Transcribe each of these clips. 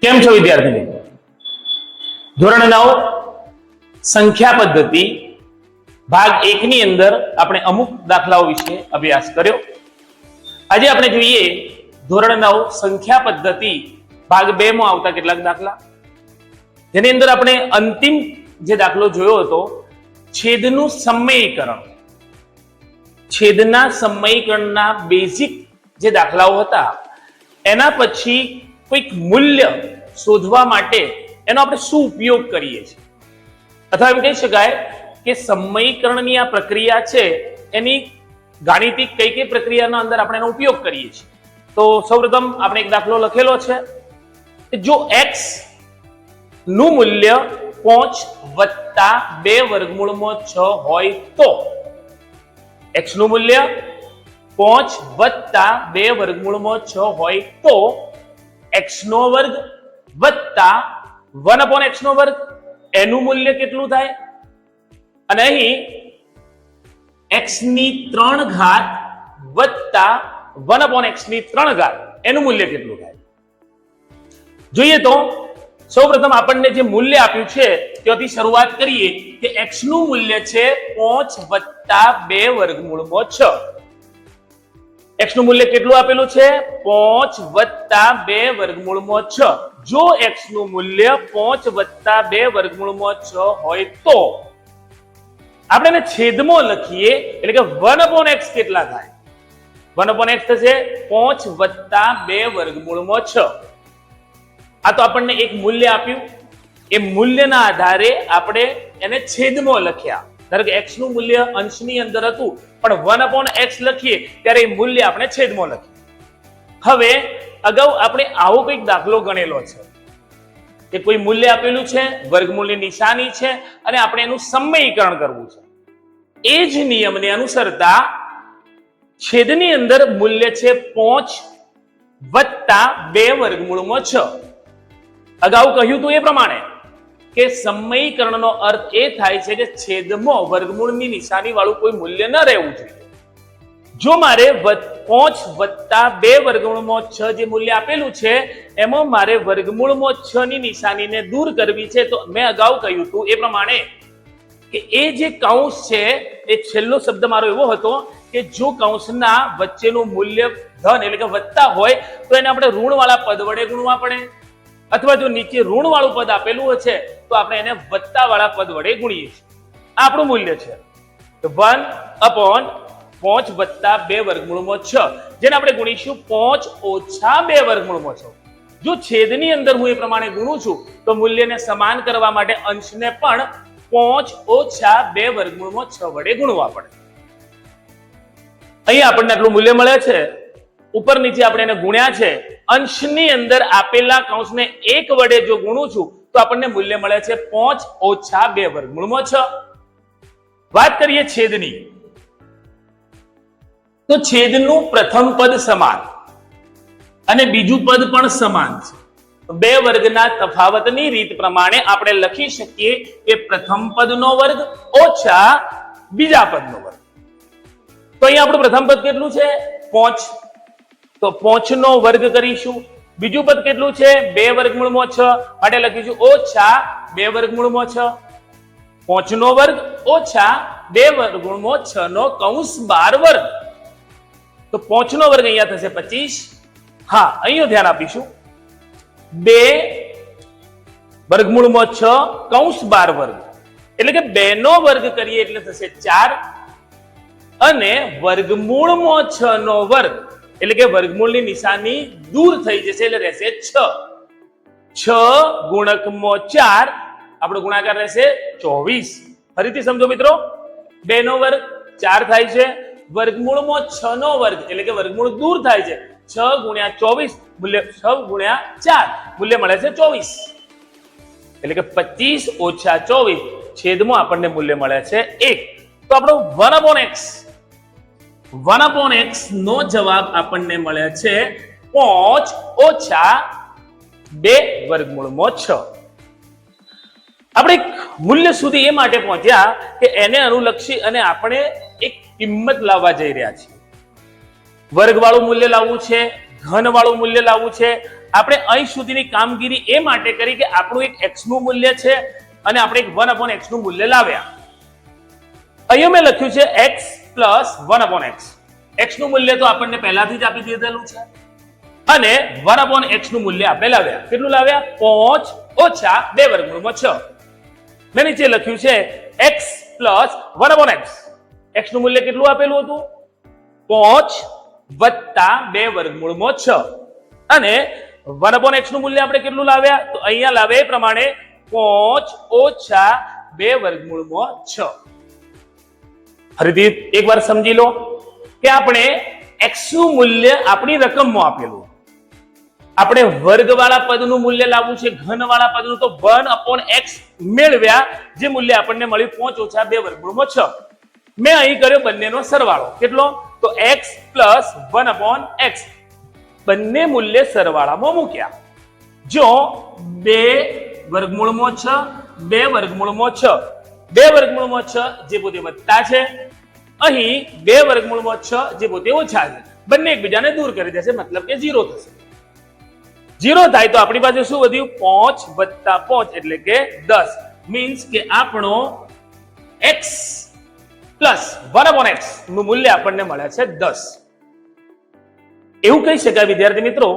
કેમ છો વિદ્યાર્થી મિત્રો? ધોરણ 9 સંખ્યા પદ્ધતિ ભાગ 1 ની અંદર આપણે અમુક દાખલાઓ વિશે અભ્યાસ કર્યો. આજે આપણે જોઈએ ધોરણ 9 સંખ્યા પદ્ધતિ ભાગ 2 માં આવતા કેટલાક દાખલા, જેની અંદર આપણે અંતિમ જે દાખલો જોયો હતો છેદનું સમયીકરણ. છેદના સમયીકરણના બેઝિક જે દાખલાઓ હતા એના પછી કોઈક મૂલ્ય શોધવા માટે એનો આપણે શું ઉપયોગ કરીએ છીએ, અથવા એમ કહી શકાય કે સમયીકરણની આ પ્રક્રિયા છે એની ગાણિતિક કઈ કઈ પ્રક્રિયાના અંદર આપણે એનો ઉપયોગ કરીએ છીએ. તો સૌપ્રથમ આપણે એક દાખલો લખેલો છે કે જો x નું મૂલ્ય 5 વત્તા 2 વર્ગમૂળમાં 6 હોય તો x નું મૂલ્ય 5 વત્તા 2 વર્ગમૂળમાં 6 હોય તો x નો વર્ગ વત્તા 1/x નો વર્ગ એનું મૂલ્ય કેટલું થાય? અને અહીં x ની 3 ઘાત વત્તા 1/x ની 3 ઘાત એનું મૂલ્ય કેટલું થાય? જોઈએ તો સૌપ્રથમ આપણને જે મૂલ્ય આપ્યું છે ત્યાંથી શરૂઆત કરીએ કે x નું મૂલ્ય છે 5 વત્તા 2 વર્ગમૂળમાં 6. x નું મૂલ્ય કેટલું આપેલું છે? 5 વત્તા 2 વર્ગમૂળમાં 6. જો x નું મૂલ્ય 5 વત્તા 2 વર્ગમૂળમાં 6 હોય તો આપણે એને છેદમાં લખીએ એટલે કે 1/x કેટલા થાય? 1/x થશે 5 વત્તા 2 વર્ગમૂળમાં 6. આ તો આપણને એક મૂલ્ય આપ્યું, એ મૂલ્યના આધારે આપણે એને છેદમાં લખ્યા. ધારો કે x નું મૂલ્ય અંશની અંદર હતું પણ 1/x લખીએ ત્યારે એ મૂલ્ય આપણે છેદમાં લખીએ. હવે અગાઉ આપણે આવો કંઈક દાખલો ગણેલો છે કે કોઈ મૂલ્ય આપેલું છે, વર્ગમૂળની નિશાની છે અને આપણે એનું સમયીકરણ કરવું છે. એ જ નિયમને અનુસરતા છેદની અંદર મૂલ્ય છે 5 વત્તા 2 વર્ગમૂળમાં 6. અગાઉ કહ્યું હતું એ પ્રમાણે કે સમયીકરણનો અર્થ એ થાય છે કે છેદમાં વર્ગમૂળની નિશાની વાળું કોઈ મૂલ્ય ન રહેવું જોઈએ. જો મારે 5 વત્તા 2 વર્ગમૂળમાં 6 જે મૂલ્ય આપેલું છે એમાં મારે વર્ગમૂળમાં 6 ની નિશાનીને દૂર કરવી છે તો મેં અગાઉ કહ્યું હતું એ પ્રમાણે કે એ જે કૌંસ છે એ છેલ્લો શબ્દ મારો એવો હતો કે જો કૌંસના વચ્ચેનું મૂલ્ય ધન એટલે કે વત્તા હોય તો એને આપણે ઋણવાળા પદ વડે ગુણવા પડે, અથવા જો નીચે ઋણવાળું પદ આપેલું છે તો આપણે એને વત્તાવાળા પદ વડે ગુણીએ છીએ. આ આપણું મૂલ્ય છે 1/5 વત્તા 2 વર્ગમૂળમાં 6, જેને આપણે ગુણીશું 5 ઓછા 2 વર્ગમૂળમાં 6. જો છેદની અંદર હું એ પ્રમાણે ગુણું છું તો મૂલ્યને સમાન કરવા માટે અંશને પણ 5 ઓછા 2 વર્ગમૂળમાં 6 વડે ગુણવા પડે. અહીં આપણને આટલું મૂલ્ય મળે છે, ઉપર નીચે આપણે એને ગુણ્યા છે. અંશની અંદર આપેલા કૌંસને 1 વડે જો ગુણું છું તો આપણને મૂલ્ય મળે છે 5 ઓછા 2 વર્ગમૂળમાં 6. વાત કરીએ છેદની, તો છેદનું પ્રથમ પદ સમાન અને બીજું પદ પણ સમાન છે. બે વર્ગના તફાવતની રીત પ્રમાણે આપણે લખી શકીએ કે પ્રથમ પદનો વર્ગ ઓછા બીજા પદનો વર્ગ. તો અહીં આપણું પ્રથમ પદ કેટલું છે? 5. તો 5 નો વર્ગ કરીશું. બીજું પદ કેટલું છે? 2 વર્ગમૂળમાં 6, માટે લખીશું ઓછા 2 વર્ગમૂળમાં 6. 5 નો વર્ગ ઓછા 2 વર્ગમૂળમાં 6 નો કૌંસ 12 વર્ગ. તો 5 નો વર્ગ અહીંયા થશે 25. હા, અહીંયા ધ્યાન આપીશું 2 વર્ગમૂળમાં 6 કૌંસ 12 વર્ગ એટલે કે 2 નો વર્ગ કરીએ એટલે થશે 4 અને વર્ગમૂળમાં 6 નો વર્ગ એટલે કે વર્ગમૂળની નિશાની દૂર થઈ જશે એટલે રહેશે 6. 6 ગુણકમાં 4 આપણો ગુણાકાર રહેશે 24. ફરીથી સમજો મિત્રો, 2 નો વર્ગ 4 થાય છે, વર્ગમૂળમાં 6 નો વર્ગ એટલે કે વર્ગમૂળ દૂર થાય છે, 6 ગુણ્યા 24 મૂલ્ય 6 ગુણ્યા 4 મૂલ્ય મળે છે 24 એટલે કે 25 ઓછા 24 છેદમાં આપણને મૂલ્ય મળે છે 1. તો આપણો 1/x નો જવાબ આપણને મળે છે 5 ઓછા 2 વર્ગમૂળમાં 6. આપણે એક મૂલ્ય સુધી એ માટે પહોંચ્યા કે એને અનુલક્ષી અને આપણે એક કિંમત લાવવા જઈ રહ્યા છીએ. વર્ગવાળું મૂલ્ય લાવવું છે, ઘન વાળું મૂલ્ય લાવવું છે. આપણે અહીં સુધીની કામગીરી એ માટે કરી કે આપણું એક x નું મૂલ્ય છે અને આપણે એક 1/x નું મૂલ્ય લાવ્યા. અહીંયા મેં લખ્યું છે x પ્લસ 1/x. x નું મૂલ્ય તો આપણને પહેલાથી જ આપી દીધેલું છે અને 1/x નું મૂલ્ય આપણે લાવ્યા. કેટલું લાવ્યા? 5 ઓછા 2 વર્ગમૂળમાં 6. મેં નીચે લખ્યું છે x પ્લસ 1/x. x નું મૂલ્ય કેટલું આપેલું હતું? 5 વત્તા 2 વર્ગમૂળમાં 6 અને 1/x નું મૂલ્ય આપણે કેટલું લાવ્યા? તો અહીંયા લાવ્યા એ પ્રમાણે 5 ઓછા 2 વર્ગમૂળમાં 6. ફરીથી એકવાર સમજી લો કે આપણે x નું મૂલ્ય આપણી રકમમાં આપેલું, આપણે વર્ગવાળા પદનું મૂલ્ય લાવવું છે, ઘનવાળા પદનું, તો 1/x મેળવ્યા, જે મૂલ્ય આપણને મળ્યું 5 ઓછા 2 વર્ગમૂળમાં 6. મેં અહીં કર્યો બંનેનો સરવાળો. કેટલો? તો x પ્લસ 1/x. બંને મૂલ્ય સરવાળામાં મૂક્યા. જો 2 વર્ગમૂળમાં 6, 2 વર્ગમૂળમાં 6, 2 વર્ગમૂળમાં 6 જે પોતે વત્તા છે, અહીં 2 વર્ગમૂળમાં 6 જે પોતે ઓછા છે. બંને એકબીજાને દૂર કરી દેશે, મતલબ કે 0 થશે. 0 થાય તો આપણી પાસે શું વધ્યું? 5 વત્તા 5 એટલે કે 10. મીન્સ કે આપણો x પ્લસ 1/x નું મૂલ્ય આપણને મળે છે 10. એવું કહી શકાય વિદ્યાર્થી મિત્રો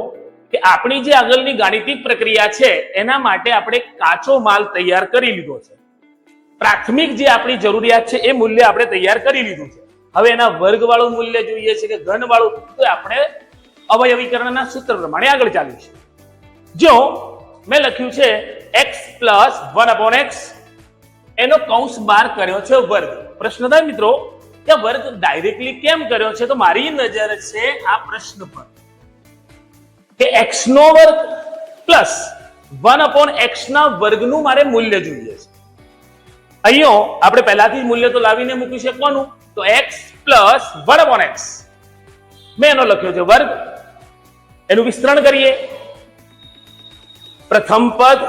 કે આપણી જે આગળની ગાણિતિક પ્રક્રિયા છે એના માટે આપણે કાચો માલ તૈયાર કરી લીધો છે. પ્રાથમિક જે આપણી જરૂરિયાત છે એ મૂલ્ય આપણે તૈયાર કરી લીધું છે. હવે એના વર્ગવાળું મૂલ્ય જોઈએ છે કે ઘનવાળું, તો આપણે અવયવીકરણના સૂત્ર પ્રમાણે આગળ ચાલીશું. જો મેં લખ્યું છે x પ્લસ 1/x, એનો કૌંસ બહાર કર્યો છે વર્ગ. પ્રશ્ન થાય મિત્રો કે વર્ગ ડાયરેક્ટલી કેમ કર્યો છે? તો મારી નજર છે આ પ્રશ્ન પર કે x નો વર્ગ પ્લસ 1/x ના વર્ગનું મારે મૂલ્ય જોઈએ છે. અહીંયા આપણે પહેલાથી મૂલ્ય તો લાવીને મૂક્યું છે કોનું? તો x પ્લસ 1/x. મેં એનો લખ્યો છે વર્ગ. એનું વિસ્તરણ કરીએ. પ્રથમ પદ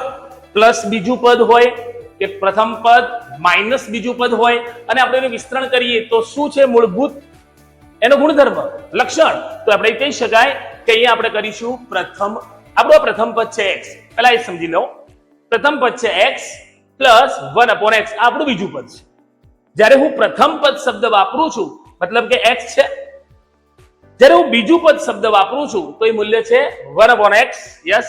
પ્લસ બીજું પદ હોય કે પ્રથમ પદ માઇનસ બીજું પદ હોય અને આપણે એનું વિસ્તરણ કરીએ તો શું છે મૂળભૂત એનો ગુણધર્મ, લક્ષણ? તો આપણે કહી શકાય કે અહીંયા આપણે કરીશું આપણો પ્રથમ પદ છે x. પહેલા એ સમજી લો. પ્રથમ પદ છે x પ્લસ 1/x. આપણું બીજું પદ છે. જ્યારે હું પ્રથમ પદ શબ્દ વાપરું છું મતલબ કે x છે, જ્યારે હું બીજું પદ શબ્દ વાપરું છું તો એ મૂલ્ય છે 1/x. યસ.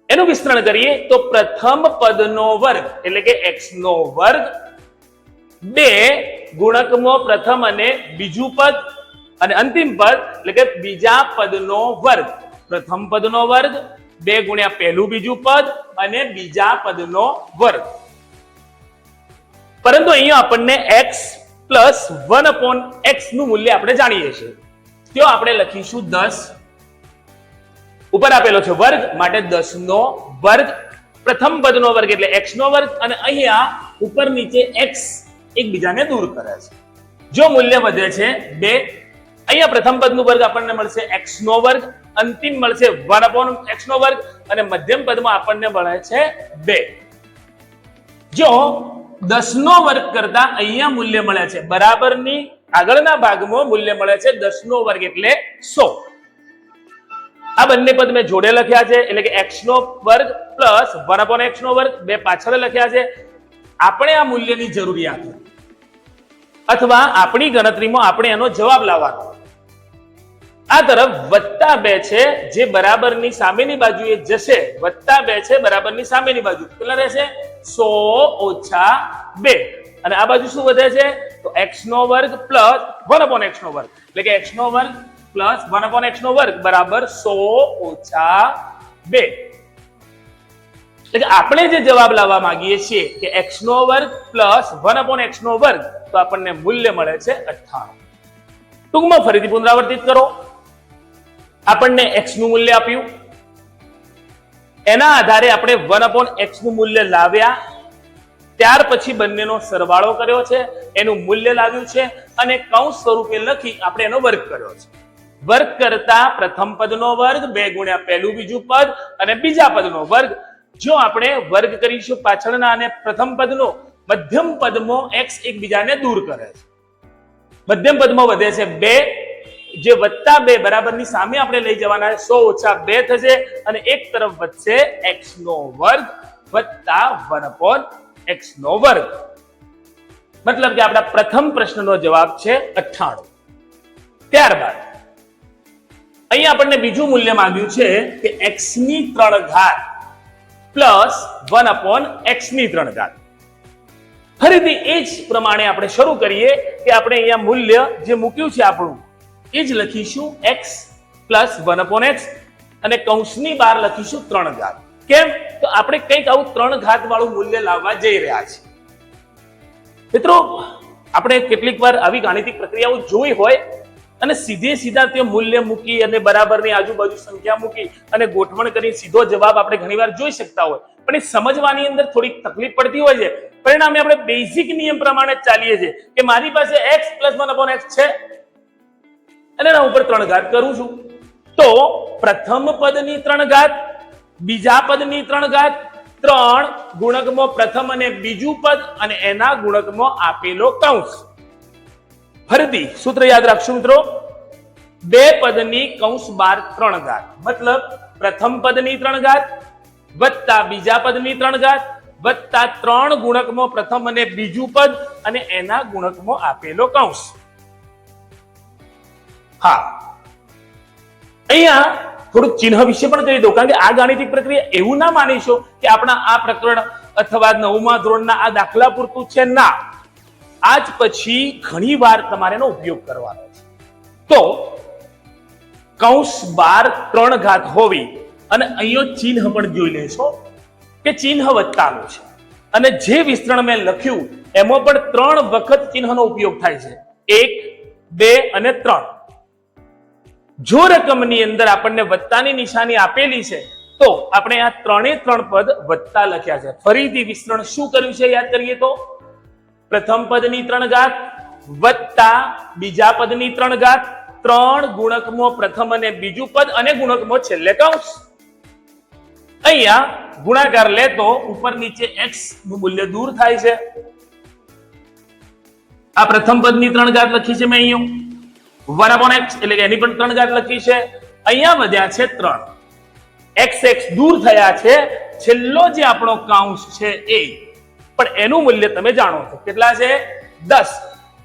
એનું વિસ્તરણ કરીએ તો પ્રથમ પદનો વર્ગ એટલે કે x નો વર્ગ 2 ગુણકમાં પ્રથમ અને બીજું પદ અને અંતિમ પદ એટલે કે બીજા પદનો વર્ગ. પ્રથમ પદનો વર્ગ 2 ગુણ્યા પહેલું બીજું પદ અને બીજા પદનો વર્ગ. પરંતુ અહીંયા આપણને x પ્લસ 1/x નું મૂલ્ય આપણે જાણીએ છીએ. તો આપણે લખીશું 10. ઉપર આપેલો છે વર્ગ માટે 10 નો વર્ગ. પ્રથમ પદનો વર્ગ એટલે x નો વર્ગ અને અહીંયા ઉપર નીચે x એકબીજાને દૂર કરે છે. જો મૂલ્ય વધે છે 2, અહીંયા પ્રથમ પદનું વર્ગ આપણને મળશે x નો વર્ગ, અંતિમ મળશે 1/x નો વર્ગ અને મધ્યમ પદમાં આપણને મળે છે 2. જો 10 નો વર્ગ કરતા અહીંયા મૂલ્ય મળે છે બરાબરની આગળના ભાગમાં મૂલ્ય મળે છે 10 નો વર્ગ એટલે 100. આ બંને પદ મેં જોડે લખ્યા છે એટલે કે x નો વર્ગ પ્લસ 1/x નો વર્ગ, બે પાછળ લખ્યા છે. આપણે આ મૂલ્યની જરૂરિયાત અથવા આપણી ગણતરીમાં આપણે એનો જવાબ લાવવાનો. આ તરફ +2 છે જે બરાબરની સામેની બાજુએ જશે. +2 છે બરાબરની સામેની બાજુ. કેટલા રહેશે? 100 - 2 અને આ બાજુ શું વધે છે? તો x નો વર્ગ પ્લસ 1/x નો વર્ગ એટલે કે x નો વર્ગ પ્લસ 1/x નો વર્ગ બરાબર 100 - 2. એટલે કે આપણે જે જવાબ લાવવા માંગીએ છીએ કે x નો વર્ગ પ્લસ 1/x નો વર્ગ, તો આપણને મૂલ્ય મળે છે 98. ટૂંકમાં ફરીથી પુનરાવર્તિત કરો. આપણને x નું મૂલ્ય આપ્યું, એના આધારે આપણે 1/x નું મૂલ્ય લાવ્યા, ત્યાર પછી બંનેનો સરવાળો કર્યો છે, એનું મૂલ્ય લાવ્યું છે અને કૌંસ સ્વરૂપે લખી આપણે એનો વર્ગ કર્યો છે. વર્ગ કરતા પ્રથમ પદનો વર્ગ 2 ગુણ્યા પહેલું બીજું પદ અને બીજા પદનો વર્ગ. જો આપણે વર્ગ કરીશું પાછળના અને પ્રથમ પદનો, મધ્યમ પદમાં x એકબીજાને દૂર કરે છે. મધ્યમ પદમાં વધે છે 2, જે +2 બરાબરની સામે આપણે લઈ જવાના 100 - 2 થશે અને એક તરફ વધશે x² વત્તા 1/x². મતલબ કે આપણા પ્રથમ પ્રશ્નનો જવાબ છે 98. ત્યારબાદ અહીંયા આપણને બીજું મૂલ્ય માંગ્યું છે કે x³ પ્લસ 1/x³. ફરીથી એ જ પ્રમાણે આપણે શરૂ કરીએ કે આપણે અહીંયા મૂલ્ય જે મૂક્યું છે આપણું એ જ લખીશું x પ્લસ 1/x અને કૌંસની બહાર લખીશું 3 કેમ તો આપણે કંઈક આવું 3 વાળું મૂલ્ય લાવવા જઈ રહ્યા છીએ. મિત્રો આપણે કેટલીક વાર આવી ગાણિતિક પ્રક્રિયાઓ જોઈ હોય અને સીધા તે મૂલ્ય મૂકી અને બરાબરની આજુબાજુ સંખ્યા મૂકી અને ગોઠવણ કરી સીધો જવાબ આપણે ઘણીવાર જોઈ શકતા હોય, પણ એ સમજવાની અંદર થોડીક તકલીફ પડતી હોય છે. પરિણામે આપણે બેઝિક નિયમ પ્રમાણે ચાલીએ છીએ કે મારી પાસે x પ્લસ 1/x છે અને એના ઉપર 3 કરું છું, તો પ્રથમ પદની 3 બીજા પદની 3 3 ગુણકમાં પ્રથમ અને બીજું પદ અને એના ગુણકમાં આપેલો કૌંસ. ફરીથી સૂત્ર યાદ રાખશું મિત્રો, બે પદની કૌંસ બાર 3 મતલબ પ્રથમ પદની 3 વત્તા બીજા પદની 3 વત્તા 3 ગુણકમાં પ્રથમ અને બીજું પદ અને એના ગુણકમાં આપેલો કૌંસ. હા, અહીંયા થોડું ચિહ્ન વિશે પણ કહી દઉં, કારણ કે આ ગાણિતિક પ્રક્રિયા એવું ના માનીશો કે આપણા આ પ્રકરણ અથવા 9મા ધોરણના આ દાખલા પૂરતું છે. ના, આજ પછી ઘણી વાર તમારે એનો ઉપયોગ કરવાનો છે. તો કૌંસ બાર 3 હોવી અને અહીંયા ચિહ્ન પણ જોઈ લેશો કે ચિહ્ન વત્તાનું છે અને જે વિસ્તરણ મેં લખ્યું એમાં પણ 3 વખત ચિહ્નનો ઉપયોગ થાય છે, 1 2 અને 3. જો રકમની અંદર આપણને વત્તાની નિશાની આપેલી છે તો આપણે આ 3 પદ વત્તા લખ્યા છે. ફરીથી વિસ્તરણ શું કર્યું છે યાદ કરીએ તો, પ્રથમ પદની 3 વત્તા બીજા પદની 3 3 ગુણકમાં પ્રથમ અને બીજું પદ અને ગુણકમાં છેલ્લે કૌંસ. અહીંયા ગુણાકાર લેતો ઉપર નીચે x નું મૂલ્ય દૂર થાય છે. આ પ્રથમ પદની 3 લખી છે મેં અહીંયા 1/x એટલે કે એની પણ 3 લખી છે. અહીંયા વધ્યા છે 3, x દૂર થયા છે. છેલ્લો જે આપણો કૌંસ છે એ પણ એનું મૂલ્ય તમે જાણો છો કેટલા છે, 10.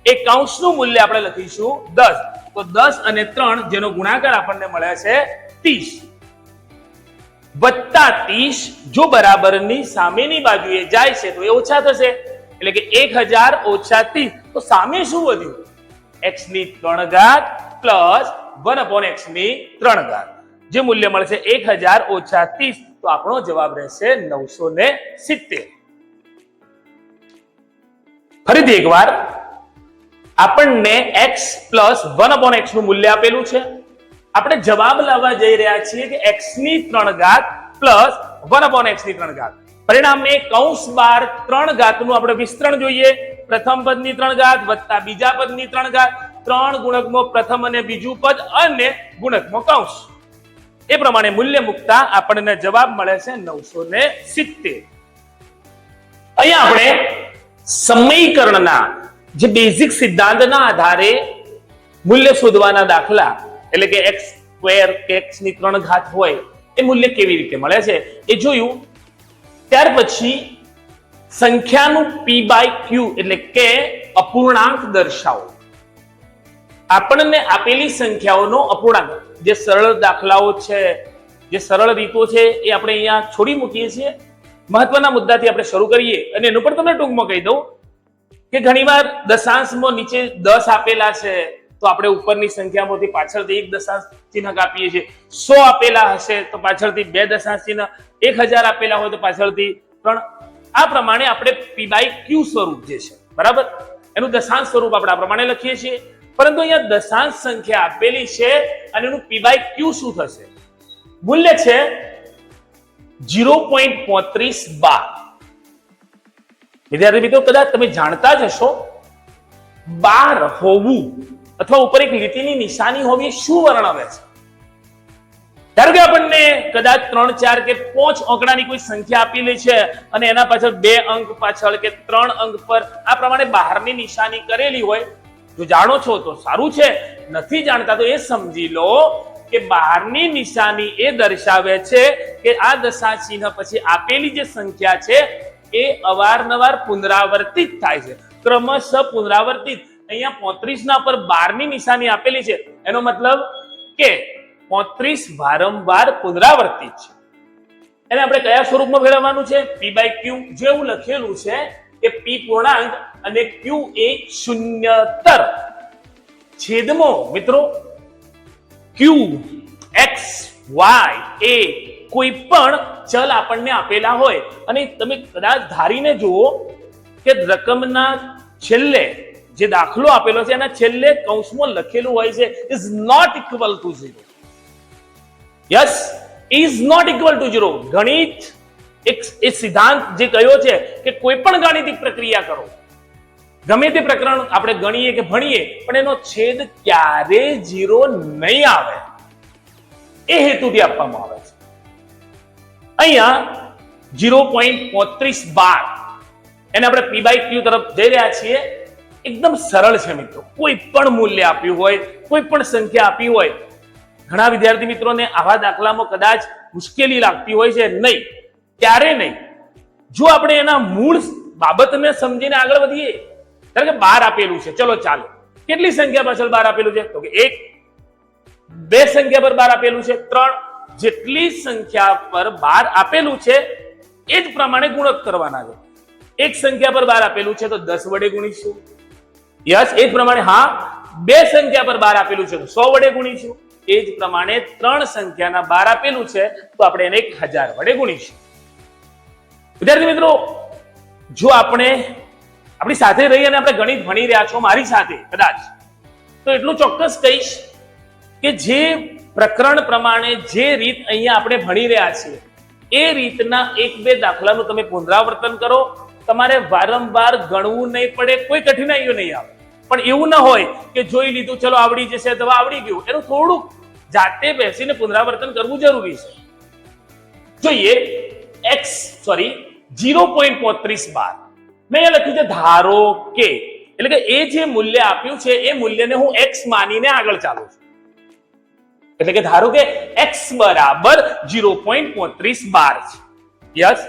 એ કૌંસનું મૂલ્ય આપણે લખીશું 10. તો 10 અને 3 જેનો ગુણાકાર આપણને મળે છે 30 વત્તા 30. જો બરાબરની સામેની બાજુએ જાય છે તો એ ઓછા થશે, એટલે કે 1000 ઓછા 30. તો સામે શું વધ્યું, x3 પ્લસ 1/x 3. જે મૂલ્ય મળશે 1000 ઓછા 30. તો આપણો જવાબ રહેશે 970. ફરીથી એકવાર આપણને x પ્લસ 1/x નું મૂલ્ય આપેલું છે. આપણે જવાબ લાવવા જઈ રહ્યા છીએ કે x3 પ્લસ 1/x 3. પરિણામે કૌંસ બાર 3 નું આપણે વિસ્તરણ જોઈએ. પ્રથમ પદની 3 વત્તા બીજા પદની 3 3 ગુણકમાં પ્રથમ અને બીજું પદ અને ગુણકમાં કૌંસ. એ પ્રમાણે મૂલ્ય મૂકતા આપણને જવાબ મળે છે 970. અહીંયા આપણે સમીકરણના જે બેઝિક સિદ્ધાંતના આધારે મૂલ્ય શોધવાના દાખલા, એટલે કે x² કે x3 હોય એ મૂલ્ય કેવી રીતે મળે છે એ જોયું. ત્યાર પછી સંખ્યાનું p/q એટલે કે અપૂર્ણાંક દર્શાવો. આપણને આપેલી સંખ્યાઓનો અપૂર્ણાંક, જે સરળ દાખલાઓ છે, જે સરળ રીતો છે એ આપણે અહીંયા છોડી મૂકીએ છીએ. મહત્વના મુદ્દાથી આપણે શરૂ કરીએ અને એનું પણ તમને ટૂંકમાં કહી દઉં કે ઘણીવાર દશાંશમાં નીચે 10 આપેલા છે તો આપણે ઉપરની સંખ્યામાંથી પાછળથી 1 દશાંશ ચિહ્ન કાપીએ છીએ. 100 આપેલા હશે તો પાછળથી 2 દશાંશ ચિહ્ન, 1000 આપેલા હોય તો પાછળથી 3. આ પ્રમાણે આપણે p/q સ્વરૂપ જે છે બરાબર, એનું દશાંશ સ્વરૂપ આપણે આ પ્રમાણે લખીએ છીએ. પરંતુ અહીંયા દશાંશ સંખ્યા આપેલી છે અને એનું p/q શું થશે, મૂલ્ય છે 0.35 બાર. વિદ્યાર્થી મિત્રો, કદાચ તમે જાણતા જ હશો 12 હોવું અથવા ઉપર એક લીટીની નિશાની હોવી શું વર્ણવે છે. ધારો કે આપણને કદાચ 3 4 કે 5 અંકડાની કોઈ સંખ્યા આપેલી છે અને એના પાછળ 2 અંક પાછળ કે 3 અંક પર આ પ્રમાણે બહારની નિશાની કરેલી હોય જો જાણો છો તો સારું છે, નથી જાણતા તો એ સમજી લો કે બહારની નિશાની એ દર્શાવે છે કે આ દશા ચિહ્ન પછી આપેલી જે સંખ્યા છે એ અવારનવાર પુનરાવર્તિત થાય છે, ક્રમશઃ પુનરાવર્તિત. અહીંયા 35 ના પર 12 ની નિશાની આપેલી છે, એનો મતલબ કે 35 વારંવાર પુનરાવર્તિત છે. એને આપણે કયા સ્વરૂપમાં ફેરવવાનું છે? p/q. જેવું લખેલું છે કે p પૂર્ણાંક અને q એ શૂન્યતર. છેદમાં મિત્રો q, x, y એ કોઈ પણ ચલ આપણને આપેલા હોય અને તમે કદાચ ધારીને જુઓ કે રકમના છેલ્લે જે દાખલો આપેલો છે એના છેલ્લે કૌંસમાં લખેલું હોય છે is not equal to 0. Yes, is not equal to 0. ગણિત એક સિદ્ધાંત જે કયો છે કે કોઈ પણ ગાણિતિક પ્રક્રિયા કરો, ગમે તે પ્રકરણ આપણે ગણીએ કે ભણીએ, પણ એનો છેદ ક્યારે 0 નહીં આવે, એ હેતુથી આપવામાં આવે છે. અહીંયા 0.3512 એને આપણે p/q તરફ જઈ રહ્યા છીએ. એકદમ સરળ છે મિત્રો. કોઈ પણ મૂલ્ય આપ્યું હોય, કોઈ પણ સંખ્યા આપી હોય, ઘણા વિદ્યાર્થી મિત્રોને આવા દાખલામાં કદાચ મુશ્કેલી લાગતી હોય છે. નહીં, ક્યારે નહીં. જો આપણે એના મૂળ બાબતને સમજીને આગળ વધીએ, કારણ કે 12 આપેલું છે, ચલો ચાલો, કેટલી સંખ્યા પાછળ 12 આપેલું છે? તો કે 1. બે સંખ્યા પર 12 આપેલું છે 3. જેટલી સંખ્યા પર 12 આપેલું છે એ જ પ્રમાણે ગુણક કરવાના છે. એક સંખ્યા પર 12 આપેલું છે તો 10 વડે ગુણીશું. યસ, એ જ પ્રમાણે. હા, બે સંખ્યા પર 12 આપેલું છે તો 100 વડે ગુણીશું. એ જ પ્રમાણે 3 સંખ્યાના 12 આપેલું છે તો આપણે એને 1000 વડે ગુણીશું. વિદ્યાર્થી મિત્રો, જો આપણે આપણી સાથે રહી અને આપણે ગણિત ભણી રહ્યા છો મારી સાથે કદાચ, તો એટલું ચોક્કસ કહીશ કે જે પ્રકરણ પ્રમાણે જે રીત અહીંયા આપણે ભણી રહ્યા છીએ એ રીતના 1-2 દાખલાનું તમે પુનરાવર્તન કરો. તમારે વારંવાર ગણવું નહીં પડે, કોઈ કઠિનાઈઓ નહીં આવે. પણ એવું ના હોય કે જોઈ લીધું, ચલો આવડી જશે અથવા આવડી ગયું. એનું થોડુંક જાતે બેસીને પુનરાવર્તન કરવું જરૂરી છે. જોઈએ 0.3512 મેં અહીંયા લખ્યું છે ધારો કે, એટલે કે એ જે મૂલ્ય આપ્યું છે એ મૂલ્યને હું x માનીને આગળ ચાલું છું. એટલે કે ધારો કે x બરાબર 0.3512 છે. યસ,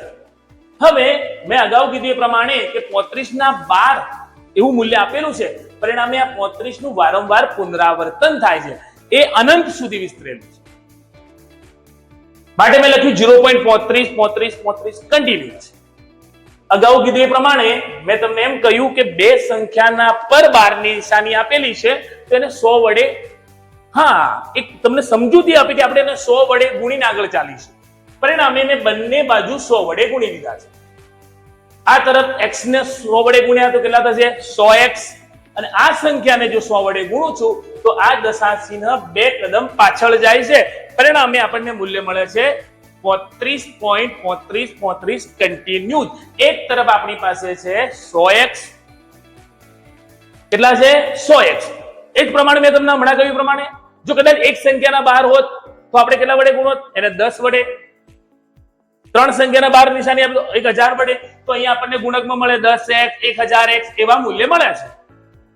હવે મેં અગાઉ કીધું એ પ્રમાણે કે 35 ના 12 એવું મૂલ્ય આપેલું છે, પરિણામે આ 35 નું વારંવાર પુનરાવર્તન થાય છે, એ અનંત સુધી વિસ્તરેલું છે. માટે મેં લખ્યું 0.35 કન્ટિન્યુઅસ. અગાઉ કીધું એ પ્રમાણે મેં તમને એમ કહ્યું કે બે સંખ્યાના પર 12 ની નિશાની આપેલી છે તો એને 100 વડે, હા, એક તમને સમજૂતી આપી કે આપણે એને 100 વડે ગુણીને આગળ ચાલીશું. પરિણામે મેં બંને બાજુ 100 વડે ગુણી દીધા છે. આ તરફ x ને 100 વડે ગુણ્યા તો કેટલા થશે? 100x. અને આ સંખ્યાને જો 100 વડે ગુણું છું તો આ દશા ચિહ્ન 2 કદમ પાછળ જાય છે. પરિણામે આપણને મૂલ્ય મળે છે 35.35 કન્ટિન્યુઅસ. એક તરફ આપણી પાસે છે 100x, કેટલા છે? 100x. એ જ પ્રમાણે મેં તમને હમણાં કહ્યું પ્રમાણે જો કદાચ એક સંખ્યાના 12 હોત તો આપણે કેટલા વડે ગુણોત? એને 10 વડે. 3 સંખ્યાના 12 નિશાની આપી તો 1000 વડે. તો અહીંયા આપણને ગુણકમાં મળે 10x, 1000x એવા મૂલ્ય મળ્યા છે.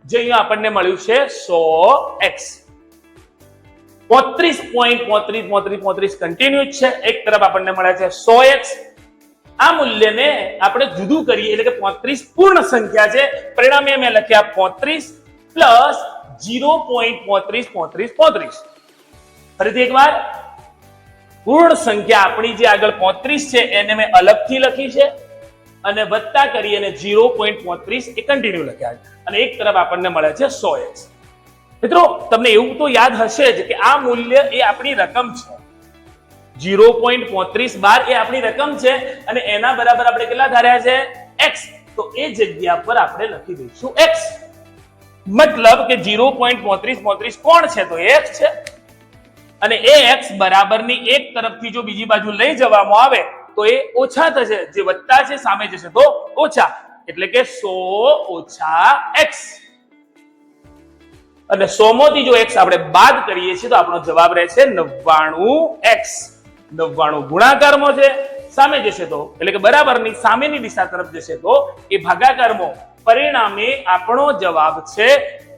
જે અહીંયા આપણને મળ્યું છે 100x. 35.35 કન્ટિન્યુઅસ છે. એક તરફ આપણને મળે છે 100x. આ મૂલ્યને આપણે જુદું કરીએ એટલે કે 35 પૂર્ણ સંખ્યા છે. પરિણામે મેં લખ્યા 35 પ્લસ 0.35. ફરીથી એકવાર, પૂર્ણ સંખ્યા આપણી જે આગળ 35 છે એને મેં અલગથી લખી છે અને વત્તા કરી અને 0.35 એ કન્ટિન્યુ લખ્યા છે અને એક તરફ આપણને મળે છે 100x. મિત્રો, તમને એવું તો યાદ હશે જ કે આ મૂલ્ય એ આપણી રકમ છે. 0.3512 એ આપણી રકમ છે અને એના બરાબર આપણે કેટલા ધાર્યા છે? x. તો એ જગ્યા પર આપણે લખી દઈશું x. મતલબ કે 0.35 કોણ છે? તો x છે. અને એ x બરાબરની એક તરફથી જો બીજી બાજુ લઈ જવામાં આવે તો એ ઓછા થશે. જે વત્તા છે સામે જશે તો ઓછા, એટલે કે 100 - x. અને 100 માંથી જો x આપણે બાદ કરીએ છીએ તો આપણો જવાબ રહેશે 99x. 99 ગુણાકારમાં છે, સામે જશે તો એટલે કે બરાબરની સામેની દિશા તરફ જશે તો એ ભાગાકારમાં. પરિણામે આપણો જવાબ છે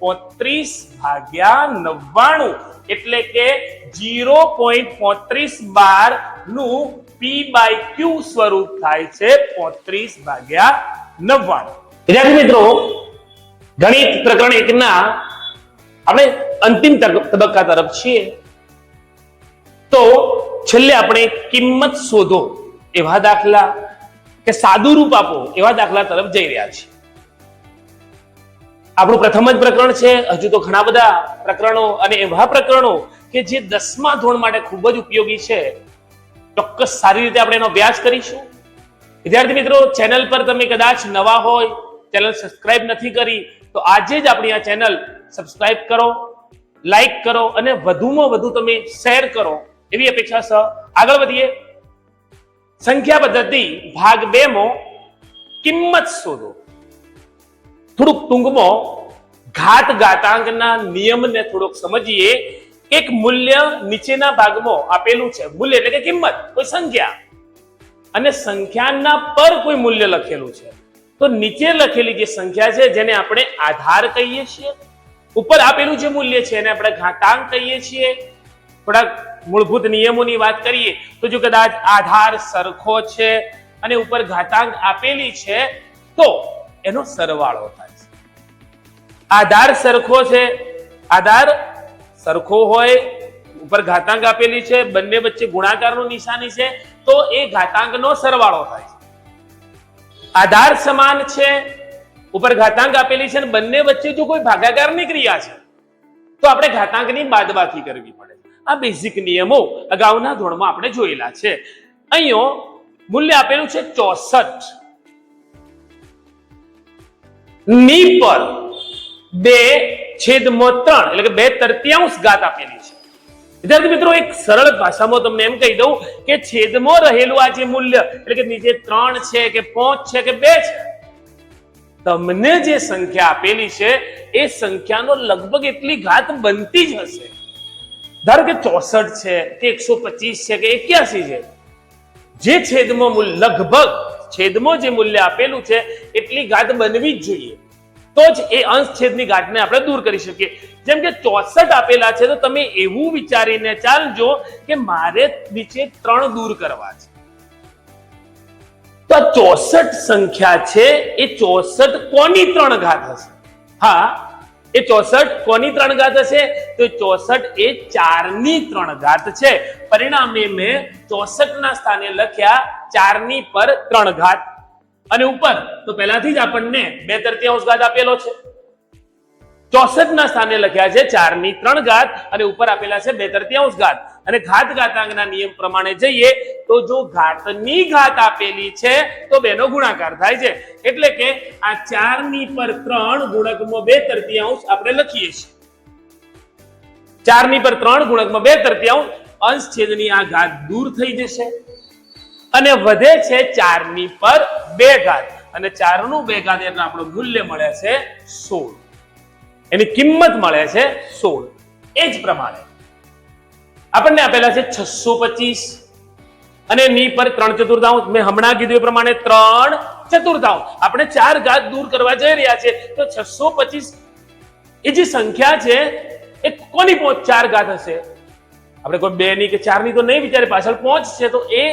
35/99 એટલે કે 0.3512 નું p/q સ્વરૂપ થાય છે 35/99. વિદ્યાર્થી મિત્રો, ગણિત પ્રકરણ 1 ના આપણે અંતિમ તબક્કા તરફ છીએ. તો છેલ્લે આપણે કિંમત શોધો એવા દાખલા કે સાદું રૂપ આપો એવા દાખલા તરફ જઈ રહ્યા છીએ. આપણું પ્રથમ જ પ્રકરણ છે. હજુ તો ઘણા બધા પ્રકરણો અને એવા પ્રકરણો કે જે 10મા ધોરણ માટે ખૂબ જ ઉપયોગી છે. ચોક્કસ સારી રીતે આપણે એનો અભ્યાસ કરીશું. વિદ્યાર્થી મિત્રો, ચેનલ પર તમે કદાચ નવા હોય, ચેનલ સબસ્ક્રાઇબ નથી કરી, તો આજે જ આપણી આ ચેનલ સબસ્ક્રાઇબ કરો, લાઈક કરો અને વધુમાં વધુ તમે શેર કરો એવી અપેક્ષા સહ આગળ વધીએ. સંખ્યા પદ્ધતિ ભાગ 2 માં કિંમત શોધો. થોડુંક ટૂંકમાં ઘાત ઘાતાંકના નિયમને થોડોક સમજીએ. એક મૂલ્ય નીચેના ભાગમાં આપેલું છે. મૂલ્ય એટલે કે કિંમત, કોઈ સંખ્યા, અને સંખ્યાના પર કોઈ મૂલ્ય લખેલું છે. તો નીચે લખેલી જે સંખ્યા છે જેને આપણે આધાર કહીએ છીએ, ઉપર આપેલું જે મૂલ્ય છે એને આપણે ઘાતાંક કહીએ છીએ. થોડાક મૂળભૂત નિયમોની વાત કરીએ તો જો કદાચ આધાર સરખો છે અને ઉપર ઘાતાંક આપેલી છે તો એનો સરવાળો થાય છે. આધાર સરખો છે, આધાર સરખો હોય, ઉપર ઘાતાંક આપેલી છે, બંને વચ્ચે ગુણાકારનું નિશાની છે તો એ ઘાતાંકનો સરવાળો થાય છે. આધાર સમાન છે, ઉપર ઘાતાંક આપેલી છે અને બંને વચ્ચે જો કોઈ ભાગાકારની ક્રિયા છે તો આપણે ઘાતાંકની બાદબાકી કરવી પડે. આ બેઝિક નિયમો અગાઉના ધોરણમાં આપણે જોયેલા છે. અહીંયા મૂલ્ય આપેલું છે 64 ની પર 2/3 એટલે કે 2/3 ઘાત આપેલી છે. વિદ્યાર્થી મિત્રો, એક સરળ ભાષામાં તમને એમ કહી દઉં કે છેદમાં રહેલું આ જે મૂલ્ય એટલે કે નીચે 3 છે કે 5 છે કે 2 છે, તમને જે સંખ્યા આપેલી છે એ સંખ્યાનો લગભગ એટલી ઘાત બનતી જ હશે. ધારો કે 64 છે કે 125 છે કે 81 છે, જે છેદમાં મૂલ્ય લગભગ છેદમાં જે મૂલ્ય આપેલું છે એટલી ઘાત બનવી જ જોઈએ, તો જ એ અંશ છેદની ઘાતને આપણે દૂર કરી શકીએ. જેમ કે 64 આપેલા છે તો તમે એવું વિચારીને ચાલજો કે મારે નીચે 3 દૂર કરવા છે. તો આ 64 સંખ્યા છે એ 64 કોની 3 ઘાત હશે? હા, એ 64 કોની 3 ઘાત હશે? તો 64 એ 4 ની 3 ઘાત છે. પરિણામે મેં 64 ના સ્થાને લખ્યા 4 ની પર 3 ઘાત અને ઉપર તો પહેલાથી જ આપણને 2/3 ઘાત આપેલો છે. 64 ના સ્થાને લખ્યા છે 4 ની 3 ઘાત અને ઉપર આપેલા છે 2/3 ઘાત. અને ઘાત ઘાતાંકના નિયમ પ્રમાણે જઈએ તો જો ઘાતની ઘાત આપેલી છે તો બેનો ગુણાકાર થાય છે. એટલે કે આ 4 ની પર 3 ગુણકમાં 2/3 આપણે લખીએ છીએ. 4 ની પર 3 ગુણકમાં 2/3 અંશ છેદની આ ઘાત દૂર થઈ જશે અને વધે છે 4 ની પર 2 ઘાત અને 4 નું 2 ઘાત એટલે આપણું મૂલ્ય મળે છે 16. એની કિંમત મળે છે 16. એ જ પ્રમાણે આપણને આપેલા છે 625 અને ની પર 3/4. મેં હમણાં કીધું એ પ્રમાણે 3/4 આપણે 4 ઘાત દૂર કરવા જઈ રહ્યા છે તો 625 એ જે સંખ્યા છે એ કોની 4 ઘાત હશે? આપણે કોઈ 2 ની કે 4 ની તો નહીં વિચારે, પાછળ 5 છે તો એ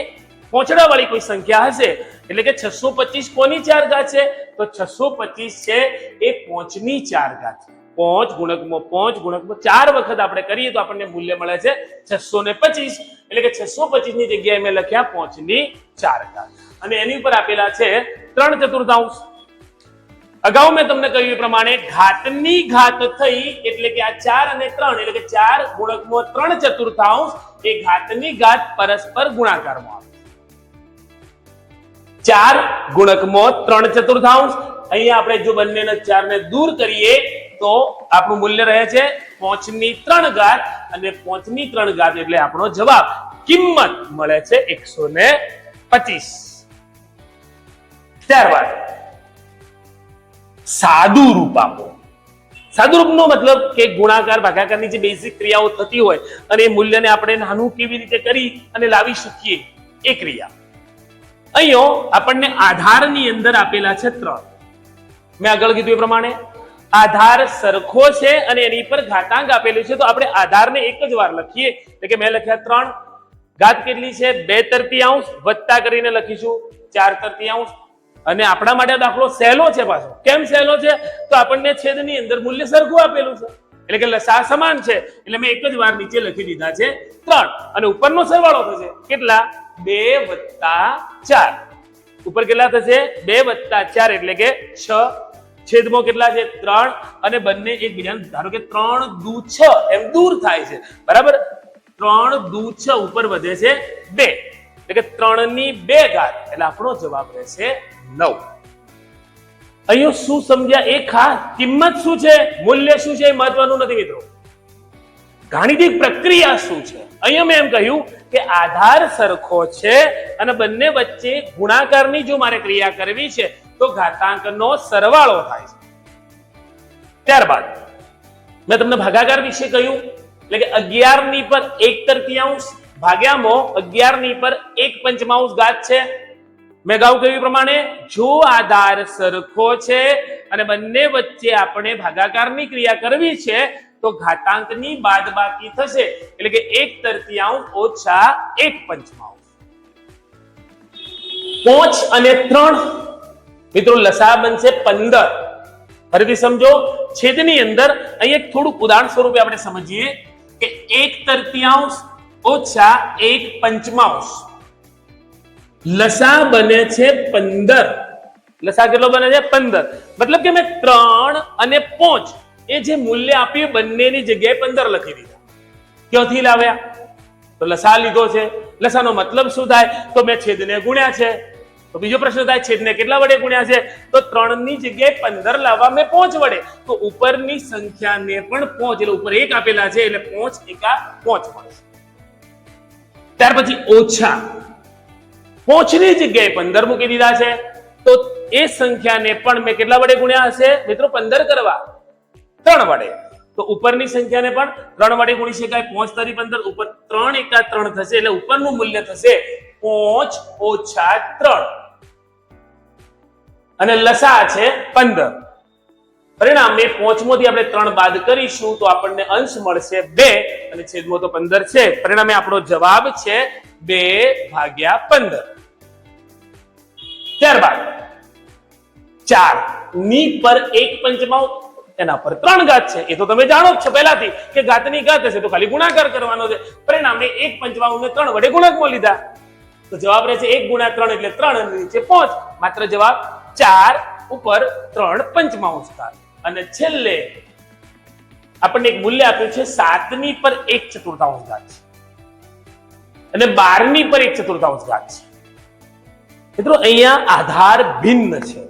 પહોંચડા વાળી કોઈ સંખ્યા હશે. એટલે કે 625 કોની 4 ઘાત છે? તો 625 છે એ 5 ની 4 ઘાત છે. 5 ગુણકમાં 5 ગુણકમાં 4 વખત આપણે કરીએ તો આપણને મૂલ્ય મળે છે 625. એટલે કે 625 ની જગ્યાએ મેં લખ્યા 5 ની 4 ઘાત અને એની ઉપર આપેલા છે 3/4. અગાઉ મેં તમને કહ્યું એ પ્રમાણે ઘાતની ઘાત થઈ એટલે કે આ 4 અને 3 એટલે કે 4 ગુણકમાં 3/4 એ ઘાતની ઘાત પરસ્પર ગુણાકારમાં આવે. 4 ગુણકમાં 3/4. અહીંયા આપણે જો બંનેને 4 ને દૂર કરીએ તો આપણું મૂલ્ય રહે છે 5 ની 3 ઘાત અને 5 ની 3 ઘાત એટલે આપણો જવાબ કિંમત મળે છે 125. ત્યારબાદ સાદું રૂપ આપો. સાદું રૂપનો મતલબ કે ગુણાકાર ભાગાકારની જે બેઝિક ક્રિયાઓ થતી હોય અને એ મૂલ્યને આપણે નાનું કેવી રીતે કરી અને લાવી શકીએ એ ક્રિયા. અહીંયા આપણને આધારની અંદર આપેલા છે 3. મેં આગળ કીધું એ પ્રમાણે આધાર સરખો છે અને એની પર ઘાતાંક આપેલું છે, તો આપણે આધારને એક જ વાર લખીએ. એટલે કે મેં લખ્યા 3, ઘાત કેટલી છે 2/3 વત્તા કરીને લખીશું 4/3. અને આપણા માટે દાખલો સહેલો છે. પાછો કેમ સહેલો છે? તો આપણને છેદની અંદર મૂલ્ય સરખું આપેલું છે, એટલે કે લસા સમાન છે, એટલે મેં એક જ વાર નીચે લખી દીધા છે 3 અને ઉપરનો સરવાળો થશે કેટલા 2 + 4. ઉપર કેટલા થશે 2 + 4 એટલે કે 6. છેદમાં કેટલા છે 3 અને બંને એકબીજાને ધારો કે 3 દુ 6 એમ દૂર થાય છે. બરાબર, 3 દુ 6 ઉપર વધે છે 2 એટલે કે 3 ની 2 ઘાત એટલે આપણો જવાબ રહેશે 9. અહીંયા શું સમજ્યા? એ ખાસ કિંમત શું છે, મૂલ્ય શું છે એ મહત્વનું નથી મિત્રો. ગાણિતિક પ્રક્રિયા શું છે? અહીંયા મેં એમ કહ્યું કે આધાર સરખો છે અને બંને વચ્ચે ગુણાકારની જો મારે ક્રિયા કરવી છે તો ઘાતાંકનો સરવાળો થાય છે. ત્યારબાદ મેં તમને ભાગાકાર વિશે કહ્યું, એટલે કે 11 ની પર 1/3 ભાગ્યામાં 11 ની પર 1/5 ઘાત છે. મેં અગાઉ કહ્યું પ્રમાણે જો આધાર સરખો છે અને બંને વચ્ચે આપણે ભાગાકારની ક્રિયા કરવી છે તો ઘાતાંકની બાદબાકી થશે, એટલે કે 1/3 ઓછા 1/5. 5 અને 3 મિત્રો લસા બનશે 15. ફરીથી સમજો, છેદની અંદર અહીં થોડુંક ઉદાહરણ સ્વરૂપે આપણે સમજીએ કે 1/3 ઓછા 1/5 લસા બને છે 15. લસા કેટલો બને છે 15. મતલબ કે મેં 3 અને 5 એ જે મૂલ્ય આપ્યું બંનેની જગ્યાએ 15 લખી દીધા. ક્યાંથી લાવ્યા? તો લસા લીધો છે. લસાનો મતલબ શું થાય? તો મેં છેદને ગુણ્યા છે. તો બીજો પ્રશ્ન થાય છેદને કેટલા વડે ગુણ્યા છે? તો 3 ની જગ્યાએ 15 લાવવા મેં 5 વડે. તો ઉપરની સંખ્યાને પણ 5 એટલે ઉપર 1 આપેલા છે એટલે 5 એકા 5 મળશે. ત્યાર પછી ઓછા 5 ની જગ્યાએ 15 મૂકી દીધા છે, તો એ સંખ્યાને પણ મેં કેટલા વડે ગુણ્યા હશે મિત્રો? 15 કરવા 3 વડે. તો ઉપરની સંખ્યાને પણ 3 વડે ગુણી શકાય. 5 * 15 ઉપર 3 એકા 3 થશે એટલે ઉપરનું મૂલ્ય થશે 5 ઓછા 3 અને લસા છે 15. પરિણામે 5 માંથી આપણે 3 બાદ કરીશું તો આપણને અંશ મળશે 2 અને છેદમાં તો 15 છે. પરિણામે આપણો જવાબ છે 2/15. ત્યારબાદ 4 ની પર 1/5 એના પર 3 ઘાત છે. એ તો તમે જાણો જ છો પહેલાથી કે ઘાતની ઘાત હશે તો ખાલી ગુણાકાર કરવાનો છે. પરિણામે 1/5 ને 3 વડે ગુણકમાં લીધા તો જવાબ રહેશે 1 × 3 એટલે 3 અને નીચે 5. માત્ર જવાબ 4 ઉપર 3/5 ઘાત. અને છેલ્લે આપણને એક મૂલ્ય આપ્યું છે 7 ની પર 1/4 ઘાત છે અને 12 ની પર 1/4 ઘાત છે. મિત્રો અહીંયા આધાર ભિન્ન છે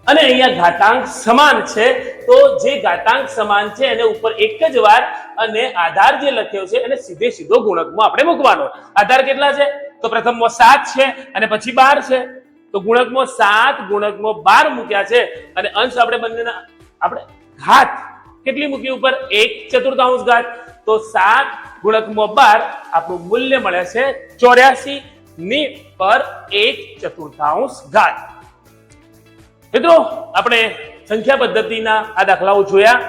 અને અહીંયા ઘાતાંક સમાન છે. તો જે ઘાતાંક સમાન છે એને ઉપર એક જ વાર અને આધાર જે લખ્યો છે એને સીધો ગુણકમાં આપણે મૂકવાનો. આધાર કેટલા છે? તો પ્રથમમાં 7 છે અને પછી 12 છે. તો ગુણકમાં 7 ગુણકમાં 12 મૂક્યા છે અને અંશ આપણે બંનેના આપણે ઘાત કેટલી મૂકી ઉપર 1/4 ઘાત. તો 7 ગુણકમાં 12 આપણું મૂલ્ય મળે છે 84 ની પર 1/4 ઘાત. મિત્રો આપણે સંખ્યા પદ્ધતિના આ દાખલાઓ જોયા,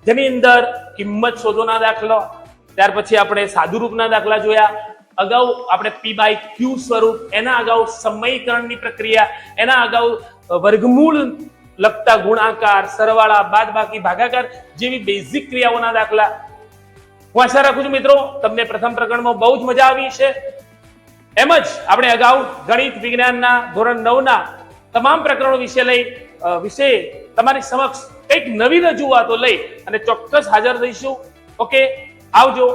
જેની અંદર કિંમત શોધોના દાખલો, ત્યાર પછી આપણે સાદુરૂપના દાખલા જોયા. અગાઉ આપણે p/q સ્વરૂપ, એના અગાઉ સમયકરણની પ્રક્રિયા, એના અગાઉ વર્ગમૂળ લગતા ગુણાકાર, સરવાળા, બાદબાકી, ભાગાકાર જેવી બેઝિક ક્રિયાઓના દાખલા. હું આશા રાખું છું મિત્રો તમને પ્રથમ પ્રકરણમાં બહુ જ મજા આવી છે. એમ જ આપણે અગાઉ ગણિત વિજ્ઞાનના ધોરણ 9ના તમામ પ્રકરણો વિશે તમારી સમક્ષ કંઈક નવી રજૂઆતો લઈ અને ચોક્કસ હાજર રહીશું. ઓકે, આવજો.